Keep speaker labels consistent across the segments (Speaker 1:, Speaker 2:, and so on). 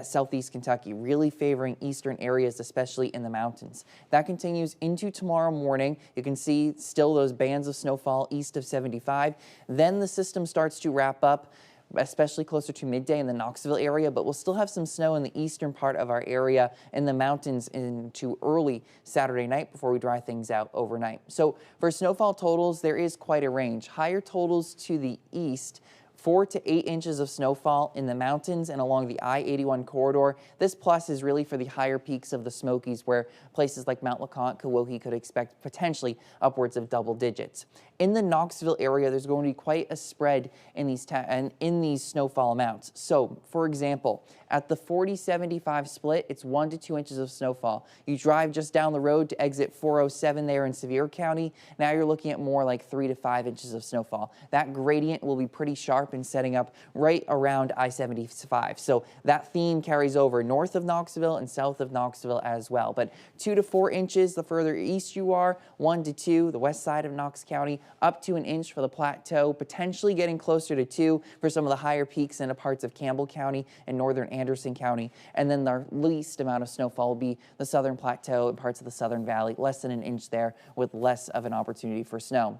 Speaker 1: Southeast Kentucky, really favoring eastern areas, especially in the mountains. That continues into tomorrow morning. You can see still those bands of snowfall east of 75. Then the system starts to wrap up, especially closer to midday in the Knoxville area, but we'll still have some snow in the eastern part of our area in the mountains into early Saturday night before we dry things out overnight. So for snowfall totals, there is quite a range. Higher totals to the east, 4 to 8 inches of snowfall in the mountains and along the I-81 corridor. This plus is really for the higher peaks of the Smokies, where places like Mount LeConte, Kewohee could expect potentially upwards of double digits. In the Knoxville area, there's going to be quite a spread in these snowfall amounts. So, for example, at the 40-75 split, it's 1 to 2 inches of snowfall. You drive just down the road to exit 407 there in Sevier County. Now you're looking at more like 3 to 5 inches of snowfall. That gradient will be pretty sharp and setting up right around I-75. So that theme carries over north of Knoxville and south of Knoxville as well. But 2 to 4 inches the further east you are, 1 to 2 the west side of Knox County, up to an inch for the Plateau, potentially getting closer to 2 for some of the higher peaks into parts of Campbell County and northern Anderson County. And then the least amount of snowfall will be the southern Plateau and parts of the Southern Valley, less than an inch there with less of an opportunity for snow.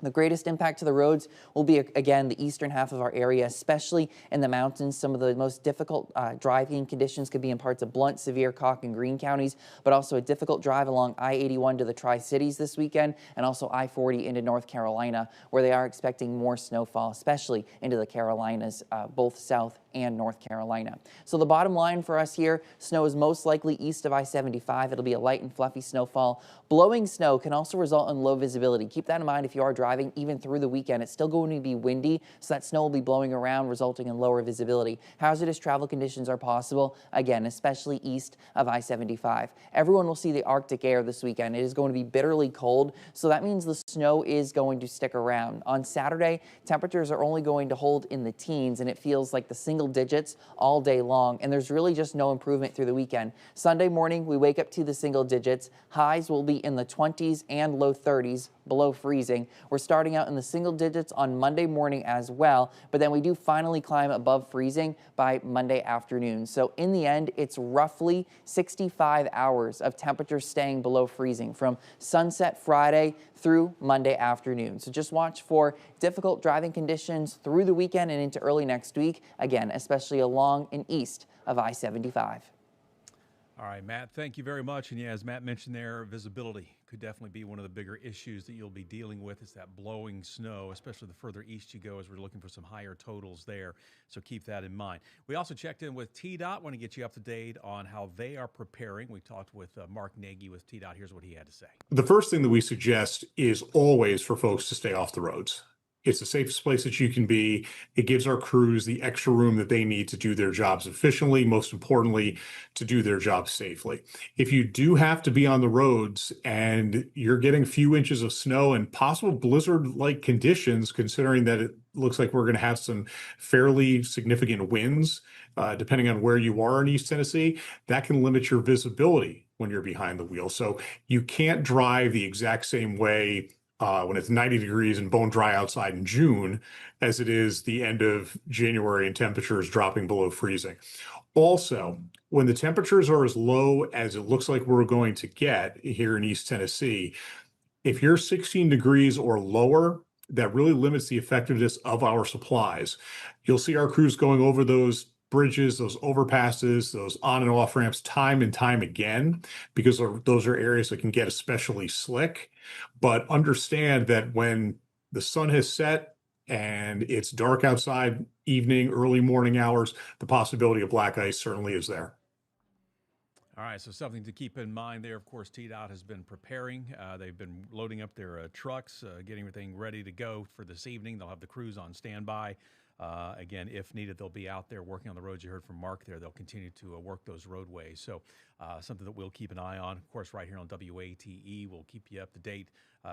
Speaker 1: The greatest impact to the roads will be, again, the eastern half of our area, especially in the mountains. Some of the most difficult driving conditions could be in parts of Blount, Sevier, Cocke, and Greene counties, but also a difficult drive along I-81 to the Tri-Cities this weekend, and also I-40 into North Carolina, where they are expecting more snowfall, especially into the Carolinas, both South and North Carolina. So the bottom line for us here, snow is most likely east of I-75. It'll be a light and fluffy snowfall. Blowing snow can also result in low visibility. Keep that in mind if you are driving even through the weekend. It's still going to be windy, so that snow will be blowing around, resulting in lower visibility. Hazardous travel conditions are possible, again, especially east of I-75. Everyone will see the Arctic air this weekend. It is going to be bitterly cold, so that means the snow is going to stick around. On Saturday, temperatures are only going to hold in the teens, and it feels like the single digits all day long, and there's really just no improvement through the weekend. Sunday morning, we wake up to the single digits. Highs will be in the 20s and low 30s, below freezing. We're starting out in the single digits on Monday morning as well, but then we do finally climb above freezing by Monday afternoon. So in the end, it's roughly 65 hours of temperatures staying below freezing from sunset Friday through Monday afternoon. So just watch for difficult driving conditions through the weekend and into early next week, again, especially along and east of I-75.
Speaker 2: All right, Matt, thank you very much. And yeah, as Matt mentioned there, visibility could definitely be one of the bigger issues that you'll be dealing with. Is that blowing snow, especially the further east you go, as we're looking for some higher totals there. So keep that in mind. We also checked in with TDOT. Want to get you up to date on how they are preparing. We talked with Mark Nagy with TDOT. Here's what he had to say.
Speaker 3: The first thing that we suggest is always for folks to stay off the roads. It's the safest place that you can be. It gives our crews the extra room that they need to do their jobs efficiently, most importantly, to do their jobs safely. If you do have to be on the roads and you're getting a few inches of snow and possible blizzard-like conditions, considering that it looks like we're going to have some fairly significant winds, depending on where you are in East Tennessee, that can limit your visibility when you're behind the wheel. So you can't drive the exact same way when it's 90 degrees and bone dry outside in June as it is the end of January and temperatures dropping below freezing. Also, when the temperatures are as low as it looks like we're going to get here in East Tennessee, if you're 16 degrees or lower, that really limits the effectiveness of our supplies. You'll see our crews going over those bridges, those overpasses, those on and off ramps time and time again, because those are areas that can get especially slick. But understand that when the sun has set and it's dark outside, evening, early morning hours, the possibility of black ice certainly is there.
Speaker 2: All right, so something to keep in mind there. Of course, TDOT has been preparing. They've been loading up their trucks, getting everything ready to go for this evening. They'll have the crews on standby. Again, if needed, they'll be out there working on the roads. You heard from Mark there. They'll continue to work those roadways. So something that we'll keep an eye on. Of course, right here on WATE, we'll keep you up to date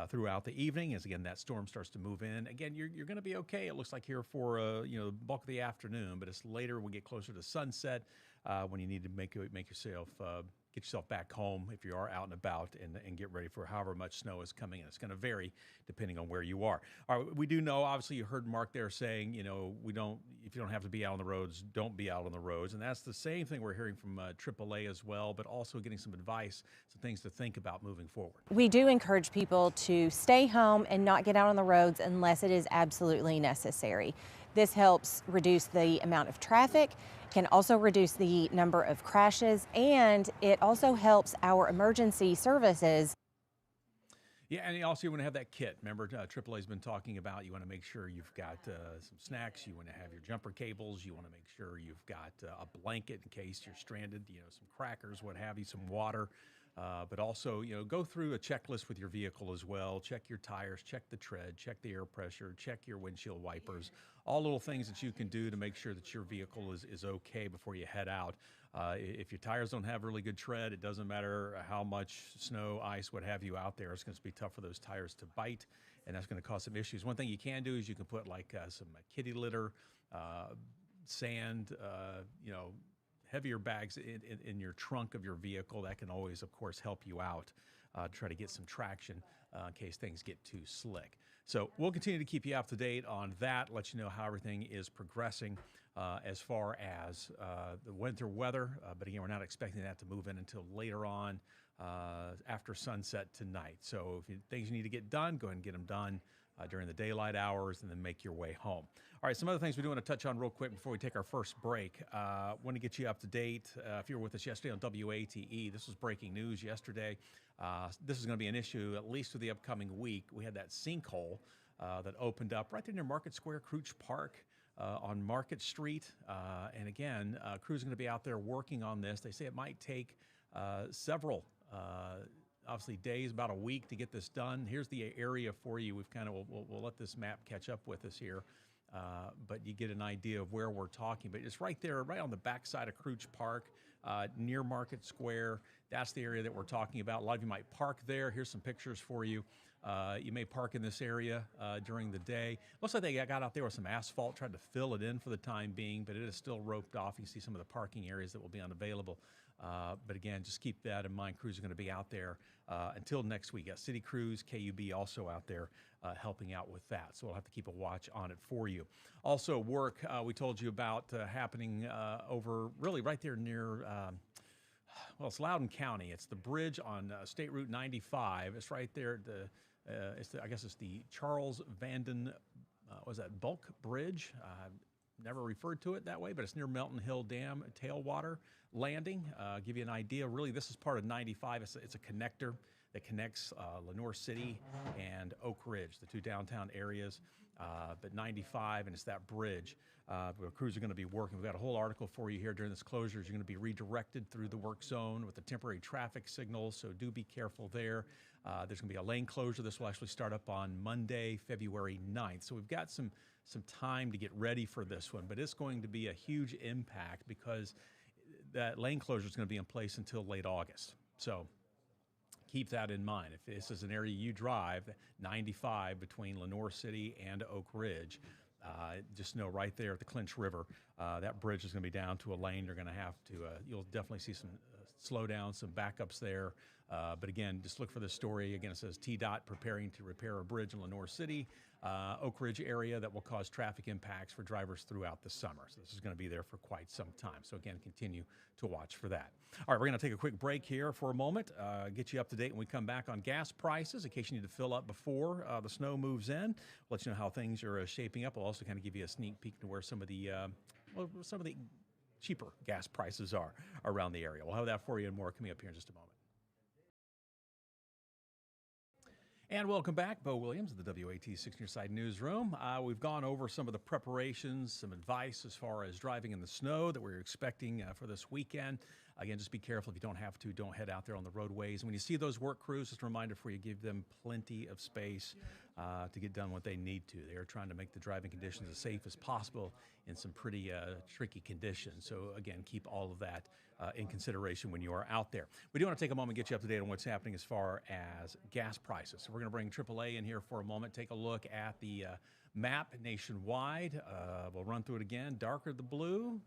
Speaker 2: throughout the evening as, again, that storm starts to move in. Again, you're going to be okay, it looks like, here for the bulk of the afternoon, but it's later when we get closer to sunset when you need to make yourself get yourself back home if you are out and about and get ready for however much snow is coming in. It's going to vary depending on where you are. All right, we do know, obviously, you heard Mark there saying, if you don't have to be out on the roads, don't be out on the roads. And that's the same thing we're hearing from AAA as well, but also getting some advice, some things to think about moving forward.
Speaker 4: We do encourage people to stay home and not get out on the roads unless it is absolutely necessary. This helps reduce the amount of traffic, can also reduce the number of crashes, and it also helps our emergency services.
Speaker 2: Yeah, and also you want to have that kit. Remember, AAA's been talking about you want to make sure you've got some snacks, you want to have your jumper cables, you want to make sure you've got a blanket in case you're stranded, some crackers, what have you, some water. But also, go through a checklist with your vehicle as well. Check your tires, check the tread, check the air pressure, check your windshield wipers. All little things that you can do to make sure that your vehicle is okay before you head out. If your tires don't have really good tread, it doesn't matter how much snow, ice, what have you out there. It's going to be tough for those tires to bite, and that's going to cause some issues. One thing you can do is you can put like some kitty litter, sand, heavier bags in your trunk of your vehicle. That can always, of course, help you out to try to get some traction in case things get too slick. So we'll continue to keep you up to date on that, let you know how everything is progressing as far as the winter weather. But again, we're not expecting that to move in until later on after sunset tonight. So if things you need to get done, go ahead and get them done during the daylight hours and then make your way home. All right, some other things we do want to touch on real quick before we take our first break. Want to get you up to date. If you were with us yesterday on WATE, this was breaking news yesterday. This is going to be an issue at least through the upcoming week. We had that sinkhole that opened up right there near Market Square, Crouch Park on Market Street. And again, crews are going to be out there working on this. They say it might take several obviously days, about a week to get this done. Here's the area for you. We've we'll let this map catch up with us here, but you get an idea of where we're talking. But it's right there, right on the backside of Crouch Park, near Market Square. That's the area that we're talking about. A lot of you might park there. Here's some pictures for you. You may park in this area during the day. Looks like they got out there with some asphalt, tried to fill it in for the time being, but it is still roped off. You see some of the parking areas that will be unavailable. But again, just keep that in mind. Crews are going to be out there until next week. Got City Crews, KUB also out there helping out with that. So we'll have to keep a watch on it for you. Also, work we told you about happening over really right there near, well, it's Loudoun County. It's the bridge on State Route 95. It's right there. I guess it's the Charles Vanden, was that Bulk Bridge? Never referred to it that way, but it's near Melton Hill Dam tailwater landing. Give you an idea. Really, this is part of 95. It's a connector that connects Lenoir City and Oak Ridge, the two downtown areas. But 95, and it's that bridge where crews are going to be working. We've got a whole article for you here during this closure. You're going to be redirected through the work zone with the temporary traffic signals, so do be careful there. There's going to be a lane closure. This will actually start up on Monday, February 9th. So we've got some time to get ready for this one, but it's going to be a huge impact because that lane closure is going to be in place until late August. So keep that in mind. If this is an area you drive, 95 between Lenoir City and Oak Ridge, just know right there at the Clinch River, that bridge is going to be down to a lane. You're going to have to, you'll definitely see some slowdowns, some backups there. But again, just look for this story. Again, it says TDOT preparing to repair a bridge in Lenoir City, Oak Ridge area that will cause traffic impacts for drivers throughout the summer. So this is going to be there for quite some time. So again, continue to watch for that. All right, we're going to take a quick break here for a moment, get you up to date when we come back on gas prices in case you need to fill up before the snow moves in. We'll let you know how things are shaping up. We'll also kind of give you a sneak peek to where some of the cheaper gas prices are around the area. We'll have that for you and more coming up here in just a moment. And welcome back, Bo Williams of the WAT 6 News Side Newsroom. We've gone over some of the preparations, some advice as far as driving in the snow that we're expecting for this weekend. Again, just be careful. If you don't have to, don't head out there on the roadways. And when you see those work crews, just a reminder for you, give them plenty of space to get done what they need to. They are trying to make the driving conditions as safe as possible in some pretty tricky conditions. So again, keep all of that in consideration when you are out there. We do want to take a moment and get you up to date on what's happening as far as gas prices. So we're going to bring AAA in here for a moment, take a look at the map nationwide. We'll run through it again. Darker the blue,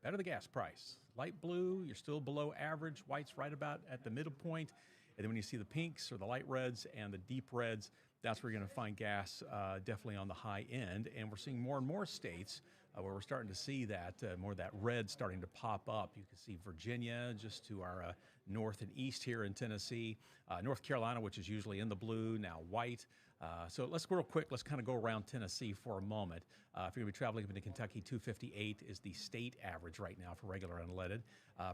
Speaker 2: better the gas price. Light blue, you're still below average. White's right about at the middle point. And then when you see the pinks or the light reds and the deep reds, that's where you're going to find gas definitely on the high end. And we're seeing more and more states where we're starting to see that, more of that red starting to pop up. You can see Virginia just to our north and east here in Tennessee. North Carolina, which is usually in the blue, now white. So let's go real quick. Let's kind of go around Tennessee for a moment. If you're going to be traveling up into Kentucky, 258 is the state average right now for regular unleaded.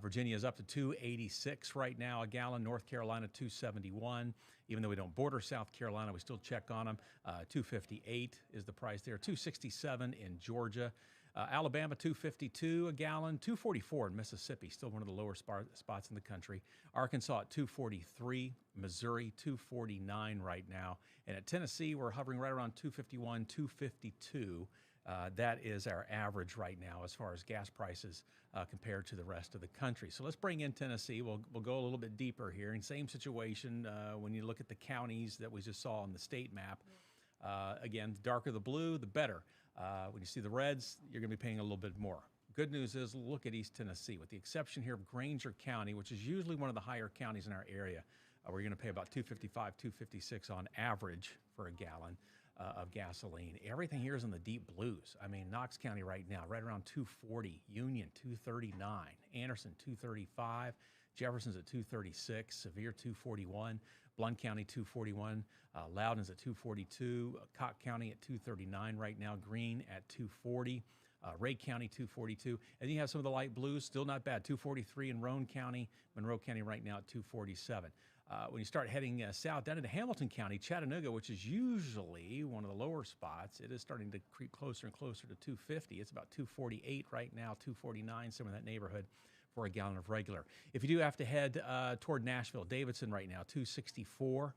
Speaker 2: Virginia is up to 286 right now a gallon. North Carolina, 271. Even though we don't border South Carolina, we still check on them. 258 is the price there. 267 in Georgia. Alabama, 252 a gallon. 244 in Mississippi, still one of the lower spots in the country. Arkansas at 243. Missouri, 249 right now. And at Tennessee, we're hovering right around 251, 252. That is our average right now as far as gas prices compared to the rest of the country. So let's bring in Tennessee. We'll go a little bit deeper here. In same situation when you look at the counties that we just saw on the state map. Again, the darker the blue, the better. When you see the reds, you're going to be paying a little bit more. Good news is, look at East Tennessee. With the exception here of Granger County, which is usually one of the higher counties in our area, we're going to pay about $2.55, $2.56 on average for a gallon of gasoline. Everything here is in the deep blues. I mean, Knox County right now, right around 240. Union, 239. Anderson, 235. Jefferson's at 236. Sevier, 241. Blount County, 241. Loudoun's at 242. Cocke County at 239 right now. Greene at 240. Ray County, 242. And then you have some of the light blues, still not bad. 243 in Roane County. Monroe County right now at 247. When you start heading south down into Hamilton County, Chattanooga, which is usually one of the lower spots, it is starting to creep closer and closer to 250. It's about 248 right now, 249, somewhere in that neighborhood for a gallon of regular. If you do have to head toward Nashville, Davidson right now, 264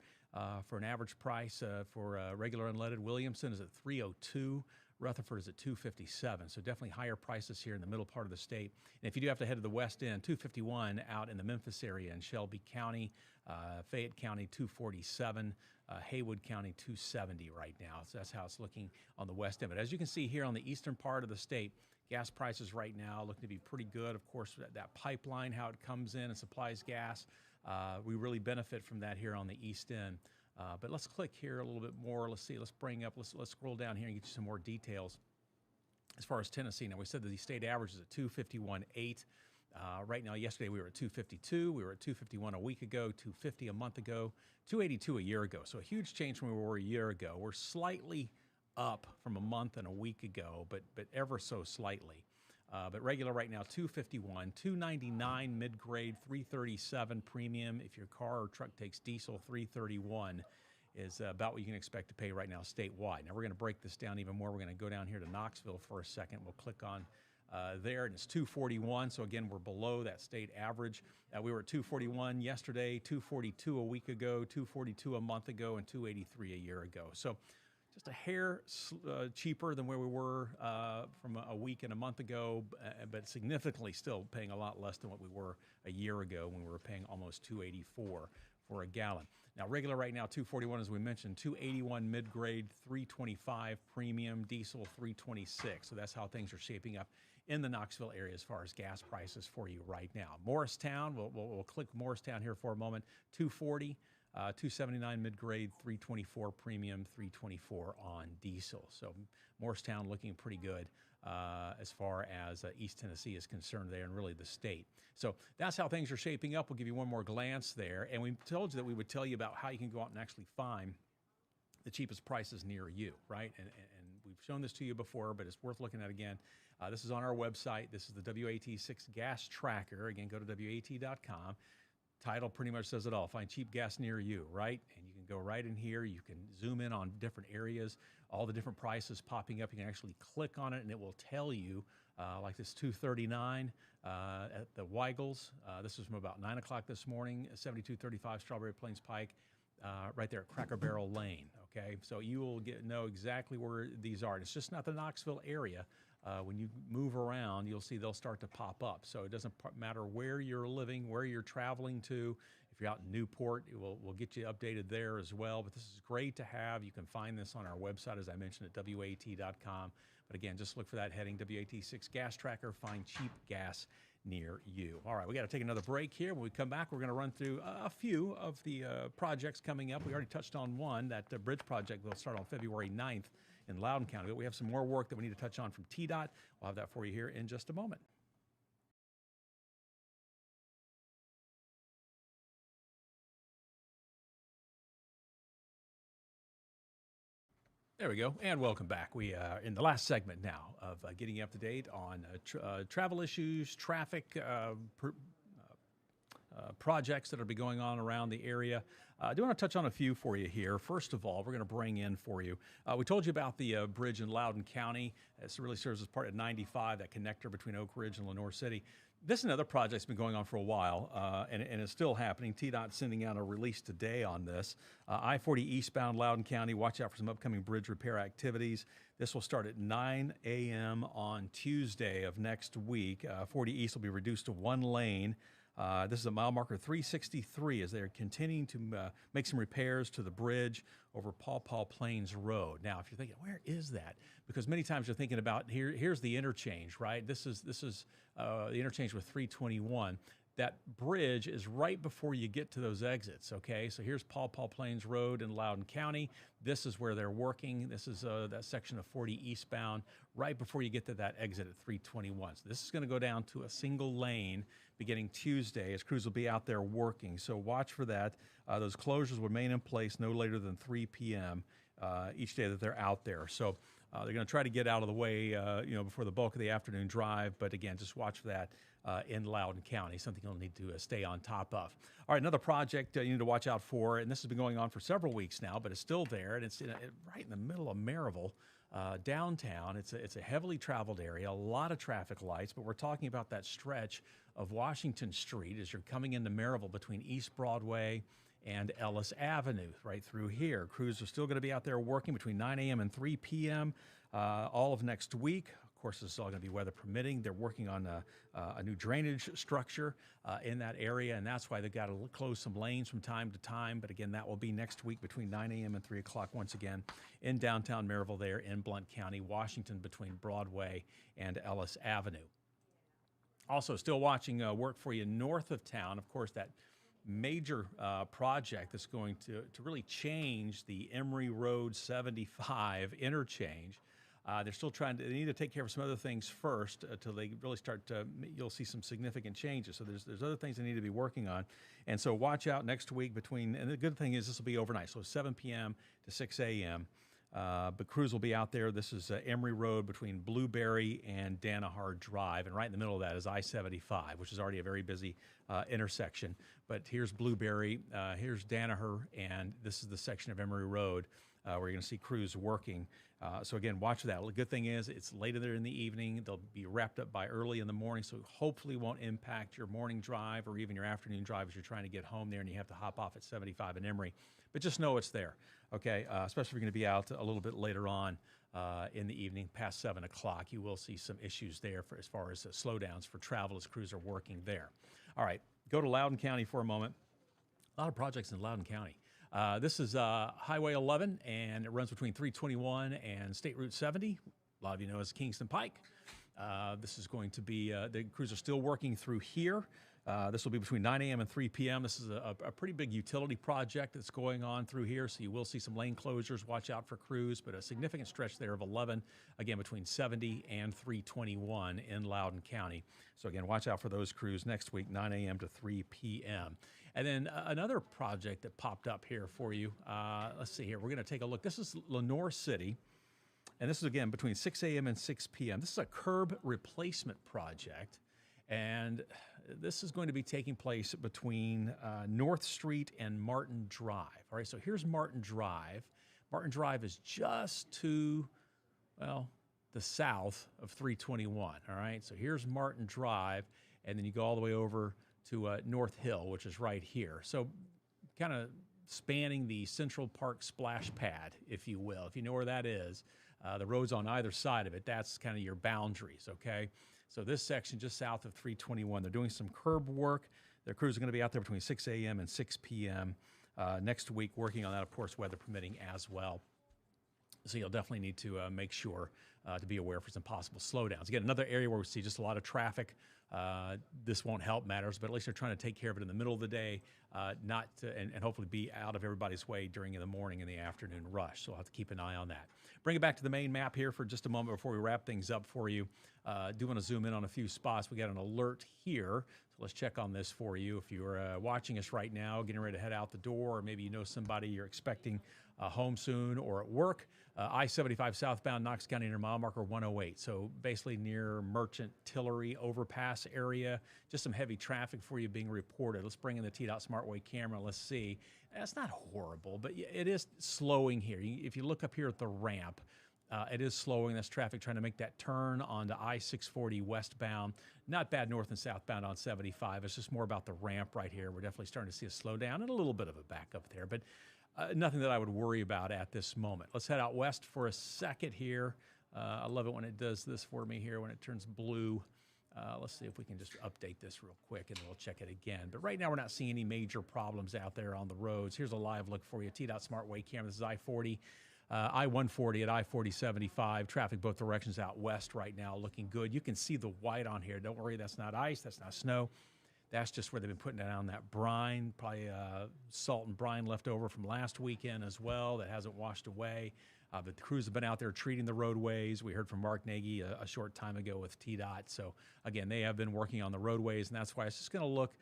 Speaker 2: for an average price for regular unleaded. Williamson is at 302. Rutherford is at 257, so definitely higher prices here in the middle part of the state. And if you do have to head to the west end, 251 out in the Memphis area in Shelby County, Fayette County 247, Haywood County 270 right now. So that's how it's looking on the west end. But as you can see here on the eastern part of the state, gas prices right now looking to be pretty good. Of course, that pipeline, how it comes in and supplies gas, we really benefit from that here on the east end. But let's click here a little bit more. Let's see. Let's bring up. Let's scroll down here and get you some more details. As far as Tennessee, now we said that the state average is at 251.8. Right now, yesterday we were at 252. We were at 251 a week ago, 250 a month ago, 282 a year ago. So a huge change from where we were a year ago. We're slightly up from a month and a week ago, but ever so slightly. But regular right now, 251, 299 mid-grade, 337 premium. If your car or truck takes diesel, 331 is about what you can expect to pay right now statewide. Now we're going to break this down even more. We're going to go down here to Knoxville for a second. We'll click on there, and it's 241. So again, we're below that state average. We were at 241 yesterday, 242 a week ago, 242 a month ago, and 283 a year ago. So just a hair cheaper than where we were from a week and a month ago, but significantly still paying a lot less than what we were a year ago when we were paying almost $2.84 for a gallon. Now, regular right now, 241, as we mentioned, 281 mid-grade, 325 premium, diesel 326. So that's how things are shaping up in the Knoxville area as far as gas prices for you right now. Morristown, we'll click Morristown here for a moment, 240. 279 mid-grade, 324 premium, 324 on diesel. So Morristown looking pretty good as far as East Tennessee is concerned there, and really the state. So that's how things are shaping up. We'll give you one more glance there. And we told you that we would tell you about how you can go out and actually find the cheapest prices near you, right? And we've shown this to you before, but it's worth looking at again. This is on our website. This is the WAT6 Gas Tracker. Again, go to WAT.com. Title pretty much says it all. Find cheap gas near you, right? And you can go right in here. You can zoom in on different areas, all the different prices popping up. You can actually click on it, and it will tell you, like this 239 at the Weigels. This is from about 9 o'clock this morning, 7235 Strawberry Plains Pike, right there at Cracker Barrel Lane, okay? So you will know exactly where these are. And it's just not the Knoxville area. When you move around, you'll see they'll start to pop up. So it doesn't matter where you're living, where you're traveling to. If you're out in Newport, we'll get you updated there as well. But this is great to have. You can find this on our website, as I mentioned, at WAT.com. But again, just look for that heading, WAT6 Gas Tracker, find cheap gas near you. All right, we got to take another break here. When we come back, we're going to run through a few of the projects coming up. We already touched on one, that bridge project will start on February 9th in Loudoun County. But we have some more work that we need to touch on from TDOT. We'll have that for you here in just a moment. There we go, and welcome back. We are in the last segment now of getting you up to date on travel issues, traffic, projects that will be going on around the area. I do want to touch on a few for you here. First of all, we're going to bring in for you, we told you about the bridge in Loudoun County. This really serves as part of 95, that connector between Oak Ridge and Lenoir City. This is another project that's been going on for a while, and it's still happening. TDOT sending out a release today on this. I-40 eastbound Loudoun County, watch out for some upcoming bridge repair activities. This will start at 9 a.m. on Tuesday of next week. 40 East will be reduced to one lane. This is a mile marker 363 as they're continuing to make some repairs to the bridge over Paw Paw Plains Road. Now, if you're thinking, where is that? Because many times you're thinking about, here's the interchange, right? This is the interchange with 321. That bridge is right before you get to those exits, okay? So here's Paw Paw Plains Road in Loudoun County. This is where they're working. This is that section of 40 eastbound, right before you get to that exit at 321. So this is going to go down to a single lane beginning Tuesday as crews will be out there working. So watch for that. Those closures will remain in place no later than 3 p.m. Each day that they're out there. So they're going to try to get out of the way, before the bulk of the afternoon drive. But again, just watch for that in Loudoun County, something you'll need to stay on top of. All right, another project you need to watch out for, and this has been going on for several weeks now, but it's still there, and it's right in the middle of Maryville, downtown. It's a heavily traveled area, a lot of traffic lights, but we're talking about that stretch of Washington Street as you're coming into Maryville between East Broadway and Ellis Avenue, right through here. Crews are still going to be out there working between 9 a.m. and 3 p.m. All of next week. Of course, this is all going to be weather permitting. They're working on a new drainage structure in that area, and that's why they've got to close some lanes from time to time. But again, that will be next week between 9 a.m. and 3 o'clock once again in downtown Maryville there in Blount County, Washington, between Broadway and Ellis Avenue. Also, still watching work for you north of town. Of course, that major project that's going to really change the Emory Road 75 interchange. They're still they need to take care of some other things first until they really start to, you'll see some significant changes. So there's other things they need to be working on. And so watch out next week and the good thing is this will be overnight. So 7 p.m. to 6 a.m. But crews will be out there. This is Emory Road between Blueberry and Danaher Drive. And right in the middle of that is I-75, which is already a very busy intersection. But here's Blueberry, here's Danaher, and this is the section of Emory Road where you're going to see crews working. So again, watch for that. The good thing is it's later there in the evening. They'll be wrapped up by early in the morning, so hopefully won't impact your morning drive or even your afternoon drive as you're trying to get home there and you have to hop off at 75 in Emory. But just know it's there, okay? Especially if you're going to be out a little bit later on in the evening, past 7 o'clock. You will see some issues there as far as slowdowns for travel as crews are working there. All right, go to Loudoun County for a moment. A lot of projects in Loudoun County. This is Highway 11, and it runs between 321 and State Route 70. A lot of you know as Kingston Pike. This is going to be, the crews are still working through here. This will be between 9 a.m. and 3 p.m. This is a pretty big utility project that's going on through here, so you will see some lane closures. Watch out for crews, but a significant stretch there of 11, again, between 70 and 321 in Loudoun County. So again, watch out for those crews next week, 9 a.m. to 3 p.m. And then another project that popped up here for you. Let's see here. We're going to take a look. This is Lenoir City. And this is, again, between 6 a.m. and 6 p.m. This is a curb replacement project. And this is going to be taking place between North Street and Martin Drive. All right, so here's Martin Drive. Martin Drive is just to, well, the south of 321. All right, so here's Martin Drive, and then you go all the way over to North Hill, which is right here. So kind of spanning the Central Park splash pad, if you will. If you know where that is, the roads on either side of it, that's kind of your boundaries, okay? So this section just south of 321, they're doing some curb work. Their crews are going to be out there between 6 a.m. and 6 p.m. Next week, working on that, of course, weather permitting as well. So you'll definitely need to make sure to be aware for some possible slowdowns. Again, another area where we see just a lot of traffic. This won't help matters, but at least they're trying to take care of it in the middle of the day, and hopefully be out of everybody's way during the morning and the afternoon rush. So we'll have to keep an eye on that. Bring it back to the main map here for just a moment before we wrap things up for you. Do want to zoom in on a few spots. We got an alert here. So let's check on this for you. If you're watching us right now, getting ready to head out the door, or maybe you know somebody you're expecting home soon or at work, I-75 southbound Knox County near mile marker 108. So basically near Merchant Tillery overpass area. Just some heavy traffic for you being reported. Let's bring in the TDOT SmartWay camera. Let's see. It's not horrible, but it is slowing here. If you look up here at the ramp, it is slowing. That's traffic trying to make that turn onto I-640 westbound. Not bad north and southbound on 75. It's just more about the ramp right here. We're definitely starting to see a slowdown and a little bit of a backup there, but nothing that I would worry about at this moment. Let's head out west for a second here. I love it when it does this for me here, when it turns blue. Let's see if we can just update this real quick and we'll check it again. But right now we're not seeing any major problems out there on the roads. Here's a live look for you. TDOT SmartWay camera. This is I-40. I-140 at I-40-75. Traffic both directions out west right now looking good. You can see the white on here. Don't worry, that's not ice. That's not snow. That's just where they've been putting down that brine, probably salt and brine left over from last weekend as well that hasn't washed away. The crews have been out there treating the roadways. We heard from Mark Nagy a short time ago with TDOT. So, again, they have been working on the roadways, and that's why it's just going to look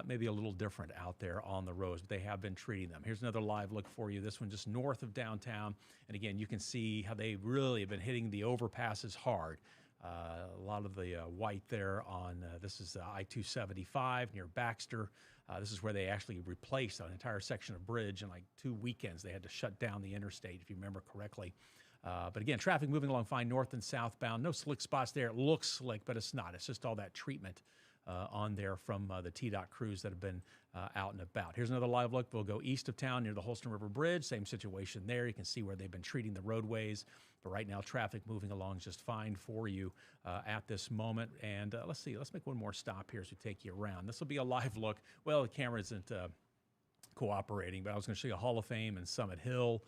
Speaker 2: maybe a little different out there on the roads. But they have been treating them. Here's another live look for you. This one just north of downtown. And, again, you can see how they really have been hitting the overpasses hard. A lot of the white there on, this is I-275 near Baxter. This is where they actually replaced an entire section of bridge in like 2 weekends. They had to shut down the interstate, if you remember correctly. But again, traffic moving along fine north and southbound. No slick spots there. It looks slick, but it's not. It's just all that treatment on there from the TDOT crews that have been out and about. Here's another live look. We'll go east of town near the Holston River Bridge. Same situation there. You can see where they've been treating the roadways. But right now, traffic moving along just fine for you at this moment. And let's see. Let's make one more stop here as we take you around. This will be a live look. Well, the camera isn't cooperating, but I was going to show you Hall of Fame and Summit Hill.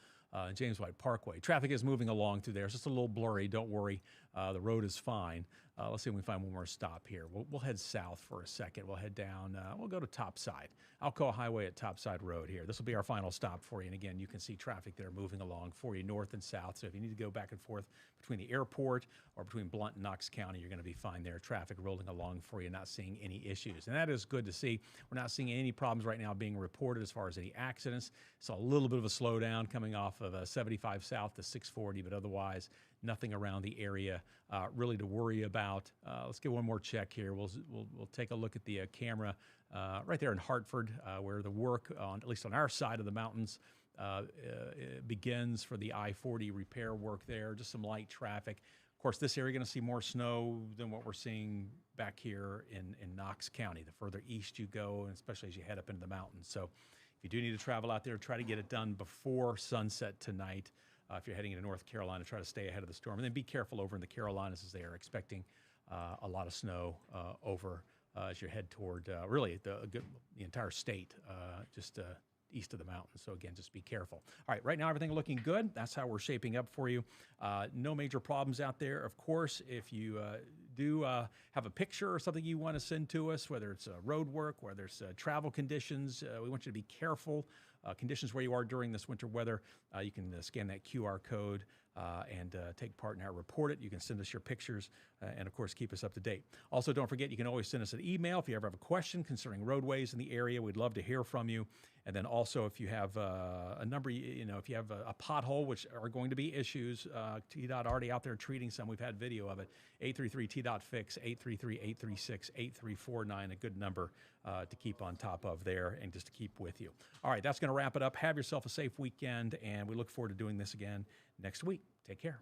Speaker 2: James White Parkway. Traffic is moving along through there. It's just a little blurry. Don't worry. The road is fine. Let's see if we can find one more stop here. We'll head south for a second. We'll head down. We'll go to Topside. Alcoa Highway at Topside Road here. This will be our final stop for you. And again, you can see traffic there moving along for you north and south. So if you need to go back and forth between the airport or between Blount and Knox County, you're going to be fine there. Traffic rolling along for you, not seeing any issues. And that is good to see. We're not seeing any problems right now being reported as far as any accidents. So a little bit of a slowdown coming off of 75 south to 640, but otherwise nothing around the area really to worry about. Let's get one more check here. We'll take a look at the camera right there in Hartford, where the work on, at least on our side of the mountains, begins for the I-40 repair work there. Just some light traffic. Of course, this area going to see more snow than what we're seeing back here in Knox County. The further east you go, and especially as you head up into the mountains. So if you do need to travel out there, try to get it done before sunset tonight. If you're heading into North Carolina, try to stay ahead of the storm. And then be careful over in the Carolinas, as they are expecting a lot of snow over as you head toward really the entire state, just east of the mountains. So again, just be careful. All right, right now everything looking good. That's how we're shaping up for you. No major problems out there. Of course, if you do have a picture or something you want to send to us, whether it's road work, whether it's travel conditions, we want you to be careful. Conditions where you are during this winter weather, you can scan that QR code and take part in our report it. You can send us your pictures and, of course, keep us up to date. Also, don't forget, you can always send us an email if you ever have a question concerning roadways in the area. We'd love to hear from you. And then also, if you have a number, if you have a pothole, which are going to be issues, TDOT already out there treating some. We've had video of it. 833-TDOT-FIX, 833-836-8349, a good number to keep on top of there and just to keep with you. All right, that's going to wrap it up. Have yourself a safe weekend, and we look forward to doing this again next week. Take care.